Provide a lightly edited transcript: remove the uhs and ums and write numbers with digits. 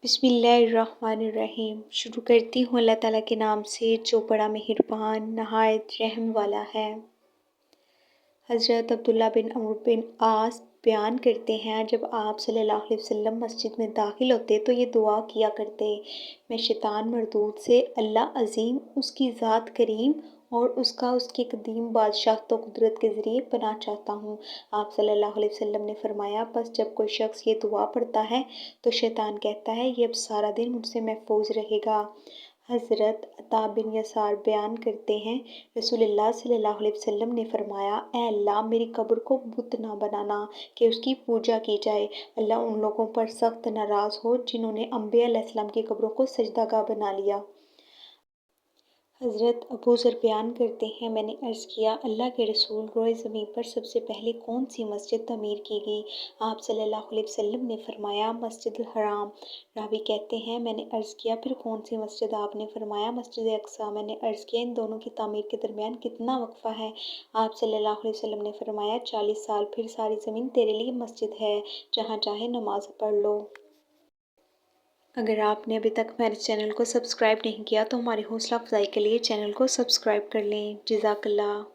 بسم اللہ الرحمن الرحیم۔ شروع کرتی ہوں اللہ تعالیٰ کے نام سے جو بڑا مہربان نہایت رحم والا ہے۔ حضرت عبداللہ بن عمرو بن عاص بیان کرتے ہیں جب آپ صلی اللہ علیہ وسلم مسجد میں داخل ہوتے تو یہ دعا کیا کرتے: میں شیطان مردود سے اللہ عظیم، اس کی ذات کریم اور اس کے قدیم بادشاہت و قدرت کے ذریعے پناہ چاہتا ہوں۔ آپ صلی اللہ علیہ وسلم نے فرمایا، بس جب کوئی شخص یہ دعا پڑھتا ہے تو شیطان کہتا ہے یہ اب سارا دن مجھ سے محفوظ رہے گا۔ حضرت عطا بن یسار بیان کرتے ہیں رسول اللہ صلی اللہ علیہ وسلم نے فرمایا، اے اللہ میری قبر کو بت نہ بنانا کہ اس کی پوجا کی جائے۔ اللہ ان لوگوں پر سخت ناراض ہو جنہوں نے انبیاء علیہ السلام کی قبروں کو سجدہ گاہ بنا لیا۔ حضرت ابو ذر بیان کرتے ہیں میں نے عرض کیا، اللہ کے رسول، روئے زمین پر سب سے پہلے کون سی مسجد تعمیر کی گئی؟ آپ صلی اللہ علیہ وسلم نے فرمایا، مسجد الحرام۔ راوی کہتے ہیں میں نے عرض کیا پھر کون سی مسجد؟ آپ نے فرمایا مسجد اقصیٰ۔ میں نے عرض کیا ان دونوں کی تعمیر کے درمیان کتنا وقفہ ہے؟ آپ صلی اللہ علیہ وسلم نے فرمایا 40 سال۔ پھر ساری زمین تیرے لیے مسجد ہے، جہاں چاہے نماز پڑھ لو۔ اگر آپ نے ابھی تک میرے چینل کو سبسکرائب نہیں کیا تو ہماری حوصلہ افزائی کے لیے چینل کو سبسکرائب کر لیں۔ جزاک اللہ۔